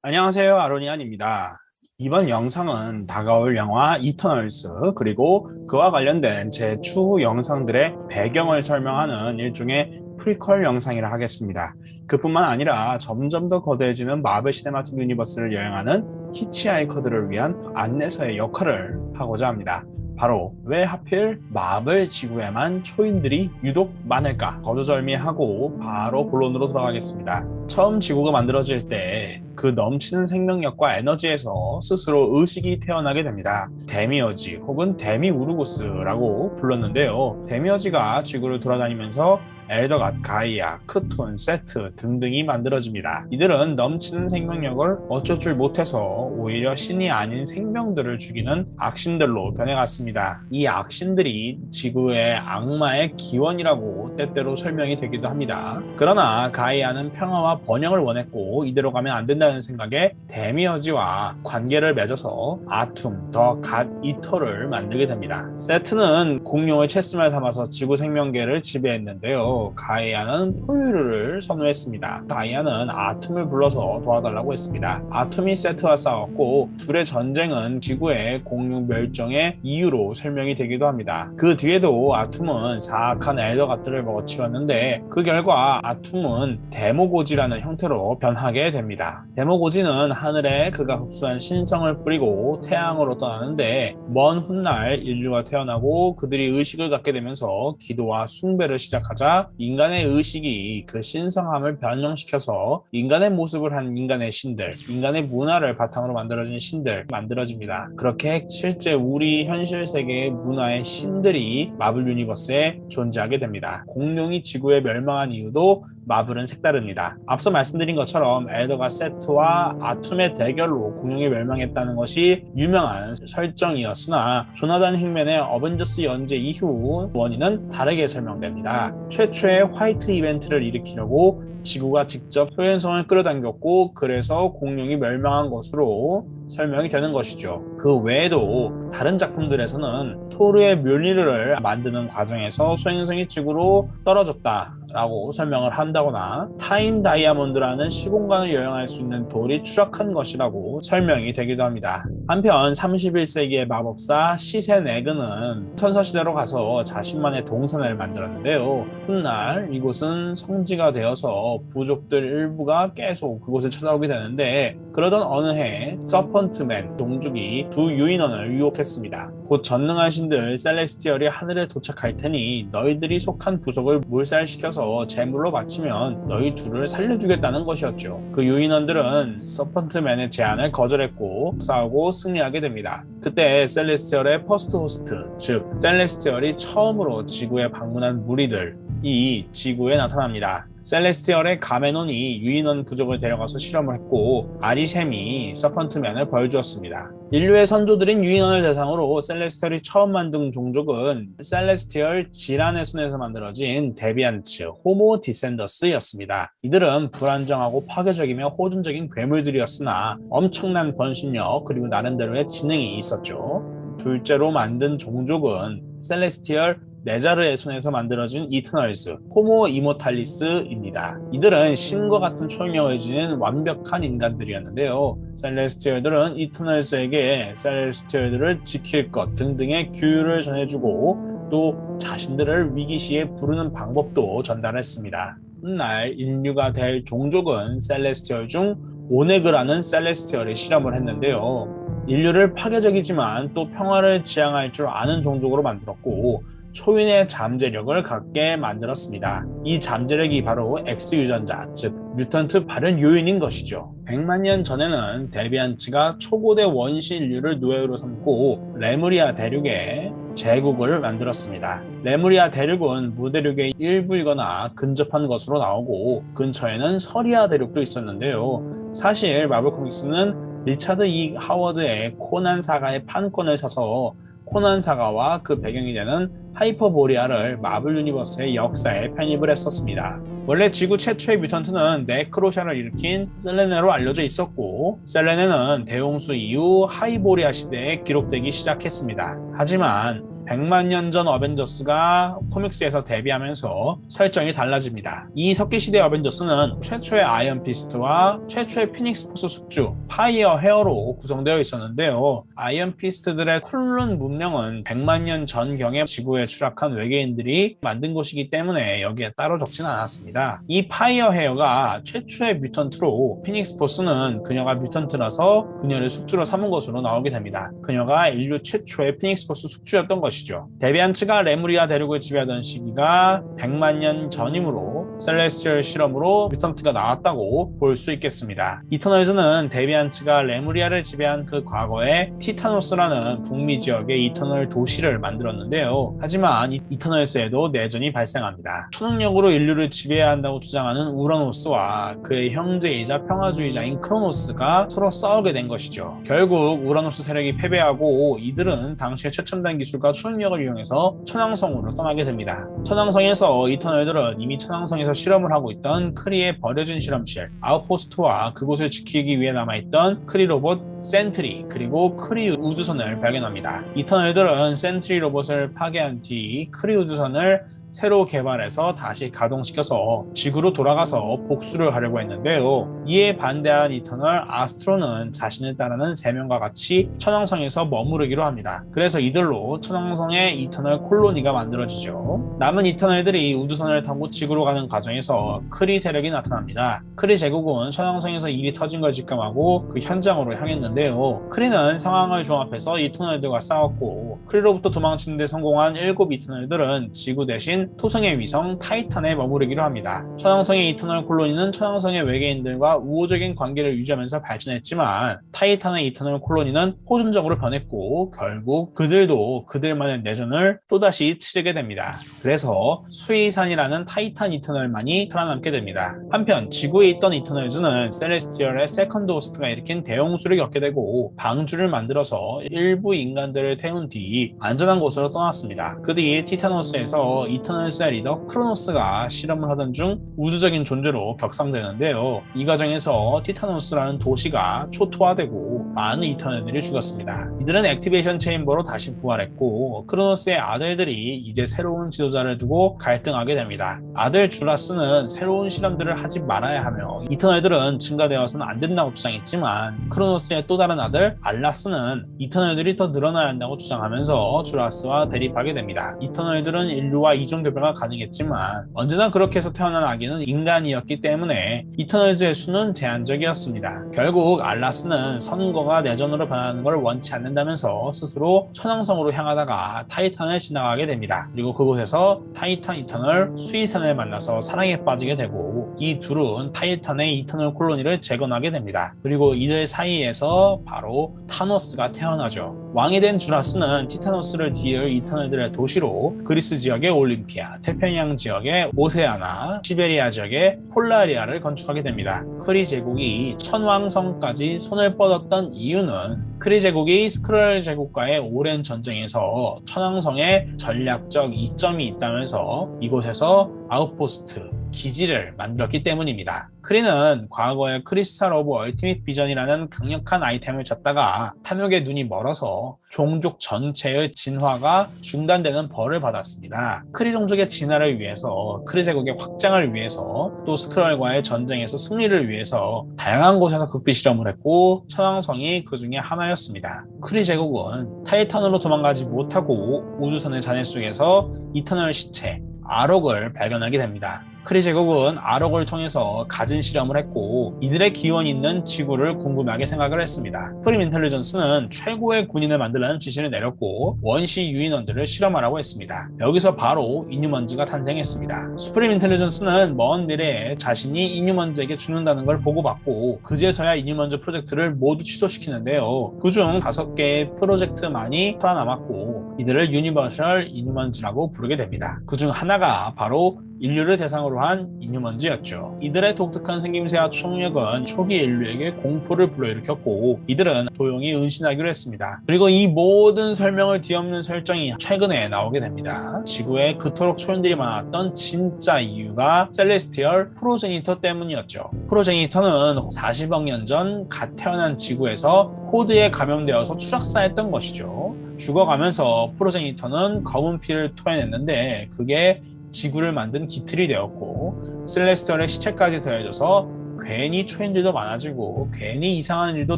안녕하세요, 아로니안입니다. 이번 영상은 다가올 영화 이터널스 그리고 그와 관련된 제 추후 영상들의 배경을 설명하는 일종의 프리퀄 영상이라 하겠습니다. 그뿐만 아니라 점점 더 거대해지는 마블 시네마틱 유니버스를 여행하는 히치하이커들을 위한 안내서의 역할을 하고자 합니다. 바로 왜 하필 마블 지구에만 초인들이 유독 많을까? 거두절미하고 바로 본론으로 들어가겠습니다. 처음 지구가 만들어질 때 그 넘치는 생명력과 에너지에서 스스로 의식이 태어나게 됩니다. 데미어지 혹은 데미우르고스라고 불렀는데요. 데미어지가 지구를 돌아다니면서 엘더갓, 가이아, 크톤, 세트 등등이 만들어집니다. 이들은 넘치는 생명력을 어쩔 줄 못해서 오히려 신이 아닌 생명들을 죽이는 악신들로 변해갔습니다. 이 악신들이 지구의 악마의 기원이라고 때때로 설명이 되기도 합니다. 그러나 가이아는 평화와 번영을 원했고 이대로 가면 안 된다는 생각에 데미어지와 관계를 맺어서 아툼, 더 갓 이터를 만들게 됩니다. 세트는 공룡의 체스말 삼아서 지구 생명계를 지배했는데요. 가이아는 포유류를 선호했습니다. 가이아는 아툼을 불러서 도와달라고 했습니다. 아툼이 세트와 싸웠고 둘의 전쟁은 지구의 공룡 멸종의 이유로 설명이 되기도 합니다. 그 뒤에도 아툼은 사악한 엘더가트를 먹어치웠는데 그 결과 아툼은 데모고지라는 형태로 변하게 됩니다. 데모고지는 하늘에 그가 흡수한 신성을 뿌리고 태양으로 떠나는데 먼 훗날 인류가 태어나고 그들이 의식을 갖게 되면서 기도와 숭배를 시작하자 인간의 의식이 그 신성함을 변형시켜서 인간의 모습을 한 인간의 신들, 인간의 문화를 바탕으로 만들어진 신들 만들어집니다. 그렇게 실제 우리 현실 세계의 문화의 신들이 마블 유니버스에 존재하게 됩니다. 공룡이 지구에 멸망한 이유도 마블은 색다릅니다. 앞서 말씀드린 것처럼 엘더가 세트와 아툼의 대결로 공룡이 멸망했다는 것이 유명한 설정이었으나 조나단 힐맨의 어벤져스 연재 이후 원인은 다르게 설명됩니다. 최초의 화이트 이벤트를 일으키려고 지구가 직접 소행성을 끌어당겼고 그래서 공룡이 멸망한 것으로 설명이 되는 것이죠. 그 외에도 다른 작품들에서는 토르의 뮬리르를 만드는 과정에서 소행성이 지구로 떨어졌다라고 설명을 한다거나 타임 다이아몬드라는 시공간을 여행할 수 있는 돌이 추락한 것이라고 설명이 되기도 합니다. 한편 31세기의 마법사 시센에그는 선사시대로 가서 자신만의 동산을 만들었는데요. 훗날 이곳은 성지가 되어서 부족들 일부가 계속 그곳을 찾아오게 되는데 그러던 어느 해 서펀트맨 종족이 두 유인원을 유혹했습니다. 곧 전능한 신들 셀레스티얼이 하늘에 도착할 테니 너희들이 속한 부속을 몰살시켜서 제물로 바치면 너희 둘을 살려주겠다는 것이었죠. 그 유인원들은 서펀트맨의 제안을 거절했고 싸우고 승리하게 됩니다. 그때 셀레스티얼의 퍼스트 호스트, 즉 셀레스티얼이 처음으로 지구에 방문한 무리들이 지구에 나타납니다. 셀레스티얼의 가메논이 유인원 부족을 데려가서 실험을 했고 아리셈이 서펀트맨을 벌주었습니다. 인류의 선조들인 유인원을 대상으로 셀레스티얼이 처음 만든 종족은 셀레스티얼 질환의 손에서 만들어진 데비안츠, 호모 디센더스였습니다. 이들은 불안정하고 파괴적이며 호전적인 괴물들이었으나 엄청난 번식력 그리고 나름대로의 지능이 있었죠. 둘째로 만든 종족은 셀레스티얼 네자르의 손에서 만들어진 이터널스, 호모 이모탈리스입니다. 이들은 신과 같은 초능력을 지닌 완벽한 인간들이었는데요. 셀레스티얼들은 이터널스에게 셀레스티얼들을 지킬 것 등등의 규율을 전해주고 또 자신들을 위기 시에 부르는 방법도 전달했습니다. 훗날 인류가 될 종족은 셀레스티얼 중 오네그라는 셀레스티얼이 실험을 했는데요. 인류를 파괴적이지만 또 평화를 지향할 줄 아는 종족으로 만들었고 초인의 잠재력을 갖게 만들었습니다. 이 잠재력이 바로 X유전자, 즉 뮤턴트 발현 요인인 것이죠. 100만 년 전에는 데비안츠가 초고대 원시 인류를 노예로 삼고 레무리아 대륙에 제국을 만들었습니다. 레무리아 대륙은 무대륙의 일부이거나 근접한 것으로 나오고 근처에는 서리아 대륙도 있었는데요. 사실 마블 코믹스는 리차드 E. 하워드의 코난 사가의 판권을 사서 코난 사가와 그 배경이 되는 하이퍼보리아를 마블 유니버스의 역사에 편입을 했었습니다. 원래 지구 최초의 뮤턴트는 네크로샤를 일으킨 셀레네로 알려져 있었고 셀레네는 대홍수 이후 하이보리아 시대에 기록되기 시작했습니다. 하지만 100만 년 전 어벤져스가 코믹스에서 데뷔하면서 설정이 달라집니다. 이 석기시대 어벤져스는 최초의 아이언 피스트와 최초의 피닉스 포스 숙주 파이어 헤어로 구성되어 있었는데요. 아이언 피스트들의 쿨룬 문명은 100만 년 전경에 지구에 추락한 외계인들이 만든 것이기 때문에 여기에 따로 적진 않았습니다. 이 파이어 헤어가 최초의 뮤턴트로 피닉스 포스는 그녀가 뮤턴트라서 그녀를 숙주로 삼은 것으로 나오게 됩니다. 그녀가 인류 최초의 피닉스 포스 숙주였던 것이죠. 데비안츠가 레무리아 대륙을 지배하던 시기가 100만 년 전이므로 셀레스티얼 실험으로 뮤턴트가 나왔다고 볼 수 있겠습니다. 이터널즈는 데비안츠가 레무리아를 지배한 그 과거에 티타노스라는 북미 지역의 이터널 도시를 만들었는데요. 하지만 이터널스에도 내전이 발생합니다. 초능력으로 인류를 지배해야 한다고 주장하는 우라노스와 그의 형제이자 평화주의자인 크로노스가 서로 싸우게 된 것이죠. 결국 우라노스 세력이 패배하고 이들은 당시의 최첨단 기술과 초능력을 이용해서 천왕성으로 떠나게 됩니다. 천왕성에서 이터널들은 이미 천왕성에서 실험을 하고 있던 크리의 버려진 실험실 아웃포스트와 그곳을 지키기 위해 남아있던 크리 로봇 센트리 그리고 크리 우주선을 발견합니다. 이터널들은 센트리 로봇을 파괴한 뒤 크리 우주선을 새로 개발해서 다시 가동시켜서 지구로 돌아가서 복수를 하려고 했는데요. 이에 반대한 이터널 아스트로는 자신을 따르는 3명과 같이 천왕성에서 머무르기로 합니다. 그래서 이들로 천왕성의 이터널 콜로니가 만들어지죠. 남은 이터널들이 우주선을 타고 지구로 가는 과정에서 크리 세력이 나타납니다. 크리 제국은 천왕성에서 일이 터진 걸 직감하고 그 현장으로 향했는데요. 크리는 상황을 종합해서 이터널들과 싸웠고 크리로부터 도망치는 데 성공한 7 이터널들은 지구 대신 토성의 위성 타이탄에 머무르기로 합니다. 천왕성의 이터널 콜로니는 천왕성의 외계인들과 우호적인 관계를 유지하면서 발전했지만 타이탄의 이터널 콜로니는 호전적으로 변했고 결국 그들도 그들만의 내전을 또다시 치르게 됩니다. 그래서 수이산이라는 타이탄 이터널만이 살아남게 됩니다. 한편 지구에 있던 이터널즈는 셀레스티얼의 세컨드 호스트가 일으킨 대홍수를 겪게 되고 방주를 만들어서 일부 인간들을 태운 뒤 안전한 곳으로 떠났습니다. 그 뒤 티타노스에서 이터널스의 리더 크로노스가 실험을 하던 중 우주적인 존재로 격상되는데요. 이 과정에서 티타노스라는 도시가 초토화되고 많은 이터널들이 죽었습니다. 이들은 액티베이션 체인버로 다시 부활했고 크로노스의 아들들이 이제 새로운 지도자를 두고 갈등하게 됩니다. 아들 주라스는 새로운 실험들을 하지 말아야 하며 이터널들은 증가되어서는 안 된다고 주장했지만 크로노스의 또 다른 아들 알라스는 이터널들이 더 늘어나야 한다고 주장하면서 주라스와 대립하게 됩니다. 이터널들은 인류와 이종 교배가 가능했지만 언제나 그렇게 해서 태어난 아기는 인간이었기 때문에 이터널즈의 수는 제한적이었습니다. 결국 알라스는 선거가 내전으로 변하는 걸 원치 않는다면서 스스로 천왕성으로 향하다가 타이탄을 지나가게 됩니다. 그리고 그곳에서 타이탄 이터널 수이산을 만나서 사랑에 빠지게 되고 이 둘은 타이탄의 이터널 콜로니를 재건하게 됩니다. 그리고 이들 사이에서 바로 타노스가 태어나죠. 왕이 된 주라스는 티타노스를 뒤을 이터널들의 도시로 그리스 지역의 올림피아, 태평양 지역의 오세아나, 시베리아 지역의 폴라리아를 건축하게 됩니다. 크리 제국이 천왕성까지 손을 뻗었던 이유는 크리 제국이 스크롤 제국과의 오랜 전쟁에서 천왕성에 전략적 이점이 있다면서 이곳에서 아웃포스트, 기지를 만들었기 때문입니다. 크리는 과거에 크리스탈 오브 얼티밋 비전이라는 강력한 아이템을 찾다가 탐욕의 눈이 멀어서 종족 전체의 진화가 중단되는 벌을 받았습니다. 크리 종족의 진화를 위해서, 크리 제국의 확장을 위해서, 또 스크롤과의 전쟁에서 승리를 위해서 다양한 곳에서 극비 실험을 했고 천왕성이 그 중에 하나였습니다. 크리 제국은 타이탄으로 도망가지 못하고 우주선의 잔해 속에서 이터널 시체 아록을 발견하게 됩니다. 크리 제국은 아록을 통해서 가진 실험을 했고 이들의 기원 있는 지구를 궁금하게 생각을 했습니다. 수프림 인텔리전스는 최고의 군인을 만들라는 지시를 내렸고 원시 유인원들을 실험하라고 했습니다. 여기서 바로 이뉴먼즈가 탄생했습니다. 수프림 인텔리전스는 먼 미래에 자신이 이뉴먼즈에게 죽는다는 걸 보고받고 그제서야 이뉴먼즈 프로젝트를 모두 취소시키는데요. 그중 5개의 프로젝트만이 살아남았고 이들을 유니버셜 이뉴먼즈라고 부르게 됩니다. 그중 하나가 바로 인류를 대상으로 한 이뉴먼즈였죠. 이들의 독특한 생김새와 초능력은 초기 인류에게 공포를 불러일으켰고 이들은 조용히 은신하기로 했습니다. 그리고 이 모든 설명을 뒤엎는 설정이 최근에 나오게 됩니다. 지구에 그토록 초인들이 많았던 진짜 이유가 셀레스티얼 프로제니터 때문이었죠. 프로제니터는 40억 년 전 갓 태어난 지구에서 호드에 감염되어서 추락사했던 것이죠. 죽어가면서 프로제니터는 검은 피를 토해냈는데 그게 지구를 만든 기틀이 되었고 셀레스티얼의 시체까지 더해져서 괜히 초인들도 많아지고 괜히 이상한 일도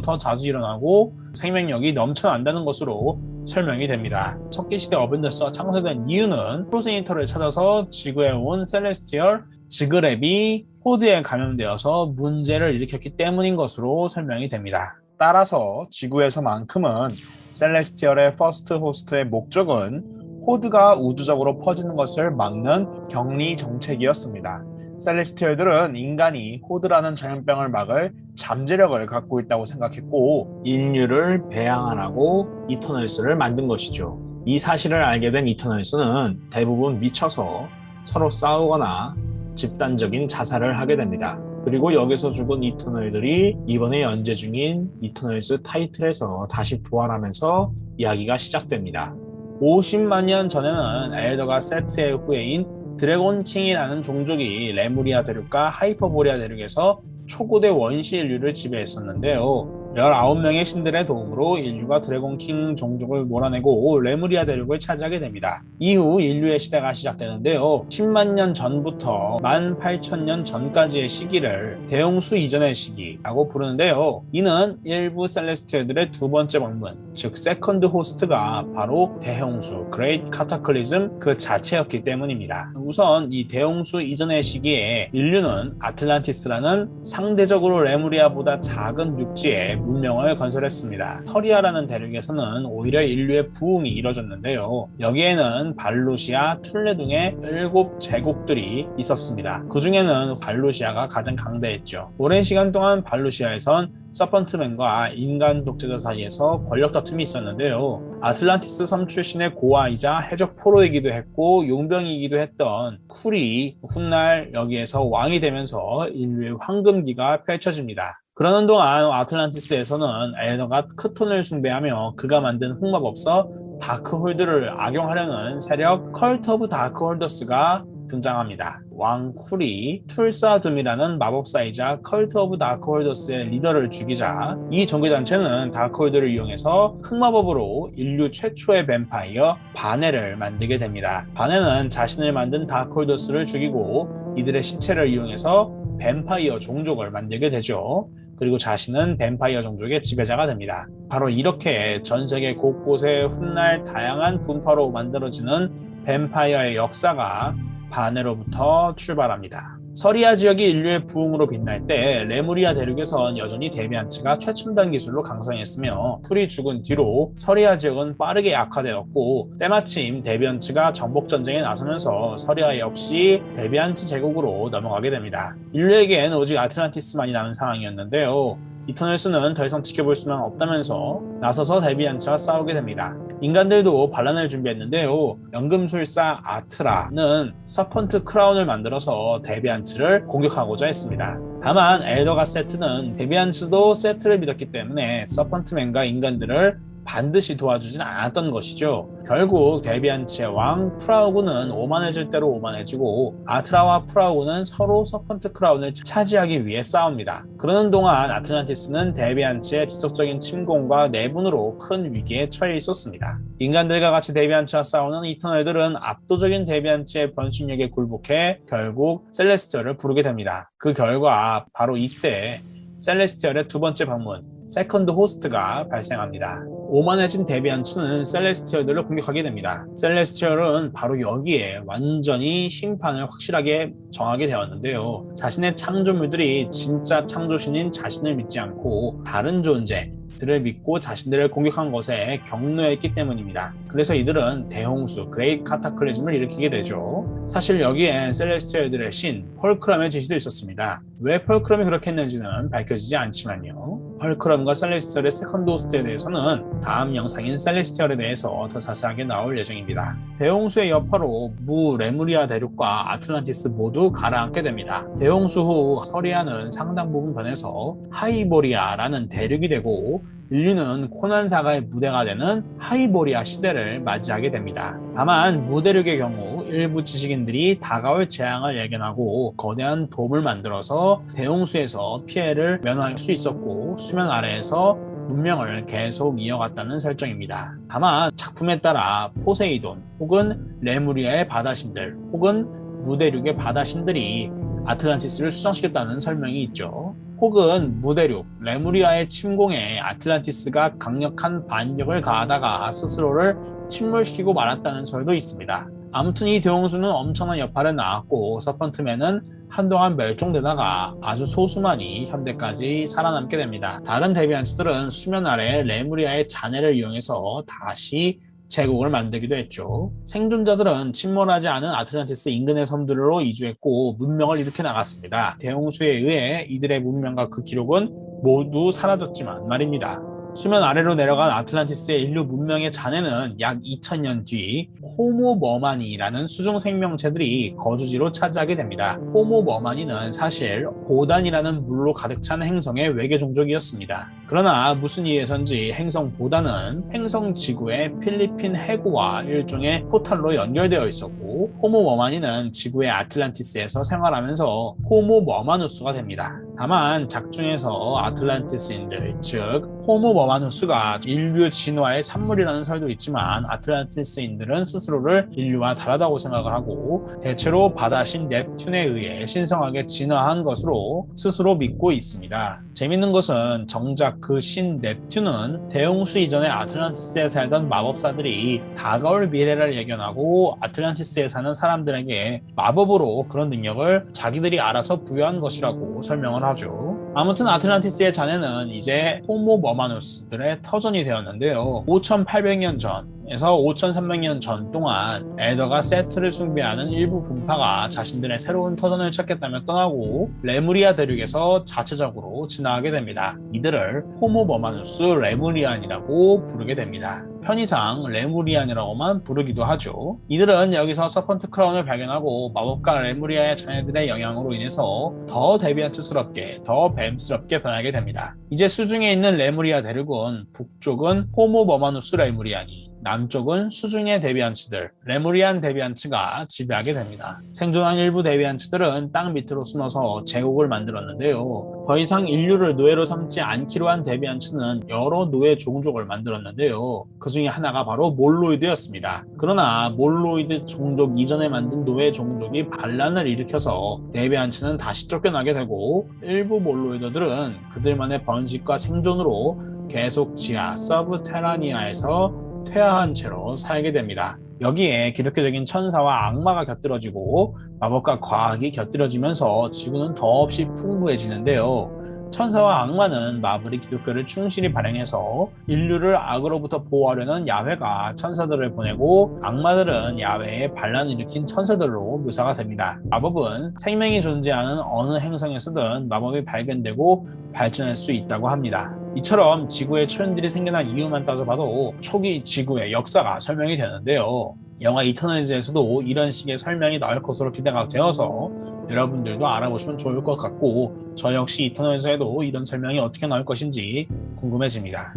더 자주 일어나고 생명력이 넘쳐난다는 것으로 설명이 됩니다. 석기시대 어벤져스가 창설된 이유는 프로제니터를 찾아서 지구에 온 셀레스티얼 지그랩이 호드에 감염되어서 문제를 일으켰기 때문인 것으로 설명이 됩니다. 따라서 지구에서만큼은 셀레스티얼의 퍼스트 호스트의 목적은 호드가 우주적으로 퍼지는 것을 막는 격리 정책이었습니다. 셀레스티얼들은 인간이 호드라는 전염병을 막을 잠재력을 갖고 있다고 생각했고 인류를 배양하라고 이터널스를 만든 것이죠. 이 사실을 알게 된 이터널스는 대부분 미쳐서 서로 싸우거나 집단적인 자살을 하게 됩니다. 그리고 여기서 죽은 이터널들이 이번에 연재 중인 이터널스 타이틀에서 다시 부활하면서 이야기가 시작됩니다. 50만 년 전에는 엘더가 세트의 후예인 드래곤 킹이라는 종족이 레무리아 대륙과 하이퍼보리아 대륙에서 초고대 원시 인류를 지배했었는데요. 19명의 신들의 도움으로 인류가 드래곤 킹 종족을 몰아내고 레무리아 대륙을 차지하게 됩니다. 이후 인류의 시대가 시작되는데요. 10만 년 전부터 18,000년 전까지의 시기를 대홍수 이전의 시기라고 부르는데요. 이는 일부 셀레스티얼들의 두 번째 방문, 즉 세컨드 호스트가 바로 대홍수, 그레이트 카타클리즘 그 자체였기 때문입니다. 우선 이 대홍수 이전의 시기에 인류는 아틀란티스라는 상대적으로 레무리아보다 작은 육지에 문명을 건설했습니다. 서리아라는 대륙에서는 오히려 인류의 부흥이 이뤄졌는데요. 여기에는 발루시아, 툴레 등의 7제국들이 있었습니다. 그 중에는 발루시아가 가장 강대했죠. 오랜 시간 동안 발루시아에선 서펀트맨과 인간 독재자 사이에서 권력 다툼이 있었는데요. 아틀란티스 섬 출신의 고아이자 해적 포로이기도 했고 용병이기도 했던 쿨이 훗날 여기에서 왕이 되면서 인류의 황금기가 펼쳐집니다. 그러는 동안 아틀란티스에서는 엘더가 크톤을 숭배하며 그가 만든 흑마법서 다크홀드를 악용하려는 세력 컬트 오브 다크홀더스가 등장합니다. 왕 쿨이 툴사둠이라는 마법사이자 컬트 오브 다크홀더스의 리더를 죽이자 이 종교단체는 다크홀드를 이용해서 흑마법으로 인류 최초의 뱀파이어 바네를 만들게 됩니다. 바네는 자신을 만든 다크홀더스를 죽이고 이들의 시체를 이용해서 뱀파이어 종족을 만들게 되죠. 그리고 자신은 뱀파이어 종족의 지배자가 됩니다. 바로 이렇게 전 세계 곳곳에 훗날 다양한 분파로 만들어지는 뱀파이어의 역사가 바네로부터 출발합니다. 서리아 지역이 인류의 부흥으로 빛날 때 레무리아 대륙에선 여전히 데비안츠가 최첨단 기술로 강성했으며 툴이 죽은 뒤로 서리아 지역은 빠르게 약화되었고 때마침 데비안츠가 정복전쟁에 나서면서 서리아 역시 데비안츠 제국으로 넘어가게 됩니다. 인류에겐 오직 아틀란티스만이 남은 상황이었는데요. 이터널스는 더 이상 지켜볼 수는 없다면서 나서서 데비안츠와 싸우게 됩니다. 인간들도 반란을 준비했는데요. 연금술사 아트라는 서펀트 크라운을 만들어서 데비안츠를 공격하고자 했습니다. 다만 엘더가 세트는 데비안츠도 세트를 믿었기 때문에 서펀트맨과 인간들을 반드시 도와주진 않았던 것이죠. 결국 데비안츠의 왕 프라우그는 오만해질 대로 오만해지고 아트라와 프라우그는 서로 서펀트 크라운을 차지하기 위해 싸웁니다. 그러는 동안 아틀란티스는 데비안츠의 지속적인 침공과 내분으로 큰 위기에 처해 있었습니다. 인간들과 같이 데비안츠와 싸우는 이터널들은 압도적인 데비안츠의 번식력에 굴복해 결국 셀레스티얼을 부르게 됩니다. 그 결과 바로 이때 셀레스티얼의 두 번째 방문, 세컨드 호스트가 발생합니다. 오만해진 데비안츠는 셀레스티얼들을 공격하게 됩니다. 셀레스티얼은 바로 여기에 완전히 심판을 확실하게 정하게 되었는데요. 자신의 창조물들이 진짜 창조신인 자신을 믿지 않고 다른 존재들을 믿고 자신들을 공격한 것에 격노했기 때문입니다. 그래서 이들은 대홍수, 그레이트 카타클리즘을 일으키게 되죠. 사실 여기엔 셀레스티얼들의 신 펄크럼의 지시도 있었습니다. 왜 펄크럼이 그렇게 했는지는 밝혀지지 않지만요. 펄크럼과 셀레스티얼의 세컨드 호스트에 대해서는 다음 영상인 셀레스티얼에 대해서 더 자세하게 나올 예정입니다. 대홍수의 여파로 무 레무리아 대륙과 아틀란티스 모두 가라앉게 됩니다. 대홍수 후 서리아는 상당 부분 변해서 하이보리아라는 대륙이 되고 인류는 코난 사가의 무대가 되는 하이보리아 시대를 맞이하게 됩니다. 다만 무대륙의 경우 일부 지식인들이 다가올 재앙을 예견하고 거대한 돔을 만들어서 대홍수에서 피해를 면할 수 있었고 수면 아래에서 문명을 계속 이어갔다는 설정입니다. 다만 작품에 따라 포세이돈 혹은 레무리아의 바다신들 혹은 무대륙의 바다신들이 아틀란티스를 수정시켰다는 설명이 있죠. 혹은 무대륙, 레무리아의 침공에 아틀란티스가 강력한 반격을 가하다가 스스로를 침몰시키고 말았다는 설도 있습니다. 아무튼 이 대홍수는 엄청난 여파를 낳았고 서펀트맨은 한동안 멸종되다가 아주 소수만이 현대까지 살아남게 됩니다. 다른 데비안츠들은 수면 아래 레무리아의 잔해를 이용해서 다시 제국을 만들기도 했죠. 생존자들은 침몰하지 않은 아틀란티스 인근의 섬들로 이주했고 문명을 일으켜 나갔습니다. 대홍수에 의해 이들의 문명과 그 기록은 모두 사라졌지만 말입니다. 수면 아래로 내려간 아틀란티스의 인류 문명의 잔해는 약 2000년 뒤 호모 머마니라는 수중 생명체들이 거주지로 차지하게 됩니다. 호모 머마니는 사실 보단이라는 물로 가득 찬 행성의 외계 종족이었습니다. 그러나 무슨 이유에선지 행성 보단은 행성 지구의 필리핀 해구와 일종의 포탈로 연결되어 있었고 호모 머마니는 지구의 아틀란티스에서 생활하면서 호모 머마누스가 됩니다. 다만 작중에서 아틀란티스인들, 즉 호모 머마누스가 인류 진화의 산물이라는 설도 있지만 아틀란티스인들은 스스로를 인류와 다르다고 생각을 하고 대체로 바다신 넵튠에 의해 신성하게 진화한 것으로 스스로 믿고 있습니다. 재밌는 것은 정작 그 신 넵튠은 대홍수 이전에 아틀란티스에 살던 마법사들이 다가올 미래를 예견하고 아틀란티스에 사는 사람들에게 마법으로 그런 능력을 자기들이 알아서 부여한 것이라고 설명을 하죠. 아무튼 아틀란티스의 잔해는 이제 호모 머마누스들의 터전이 되었는데요. 5800년 전에서 5300년 전 동안 에더가 세트를 숭배하는 일부 분파가 자신들의 새로운 터전을 찾겠다며 떠나고 레무리아 대륙에서 자체적으로 진화하게 됩니다. 이들을 호모 머마누스 레무리안이라고 부르게 됩니다. 편의상 레무리안이라고만 부르기도 하죠. 이들은 여기서 서펀트 크라운을 발견하고 마법과 레무리아의 자녀들의 영향으로 인해서 더 데비안트스럽게, 더 뱀스럽게 변하게 됩니다. 이제 수중에 있는 레무리아 대륙은 북쪽은 호모 머마누스 레무리안이, 남쪽은 수중의 데비안츠들, 레무리안 데비안츠가 지배하게 됩니다. 생존한 일부 데비안츠들은 땅 밑으로 숨어서 제국을 만들었는데요. 더 이상 인류를 노예로 삼지 않기로 한 데비안츠는 여러 노예 종족을 만들었는데요. 그 중에 하나가 바로 몰로이드였습니다. 그러나 몰로이드 종족 이전에 만든 노예 종족이 반란을 일으켜서 데비안츠는 다시 쫓겨나게 되고 일부 몰로이드들은 그들만의 번식과 생존으로 계속 지하 서브테라니아에서 퇴화한 채로 살게 됩니다. 여기에 기독교적인 천사와 악마가 곁들여지고 마법과 과학이 곁들여지면서 지구는 더없이 풍부해지는데요. 천사와 악마는 마블이 기독교를 충실히 발행해서 인류를 악으로부터 보호하려는 야훼가 천사들을 보내고 악마들은 야훼의 반란을 일으킨 천사들로 묘사가 됩니다. 마법은 생명이 존재하는 어느 행성에서든 마법이 발견되고 발전할 수 있다고 합니다. 이처럼 지구의 초연들이 생겨난 이유만 따져봐도 초기 지구의 역사가 설명이 되는데요. 영화 이터널즈에서도 이런 식의 설명이 나올 것으로 기대가 되어서 여러분들도 알아보시면 좋을 것 같고 저 역시 이터널즈에도 이런 설명이 어떻게 나올 것인지 궁금해집니다.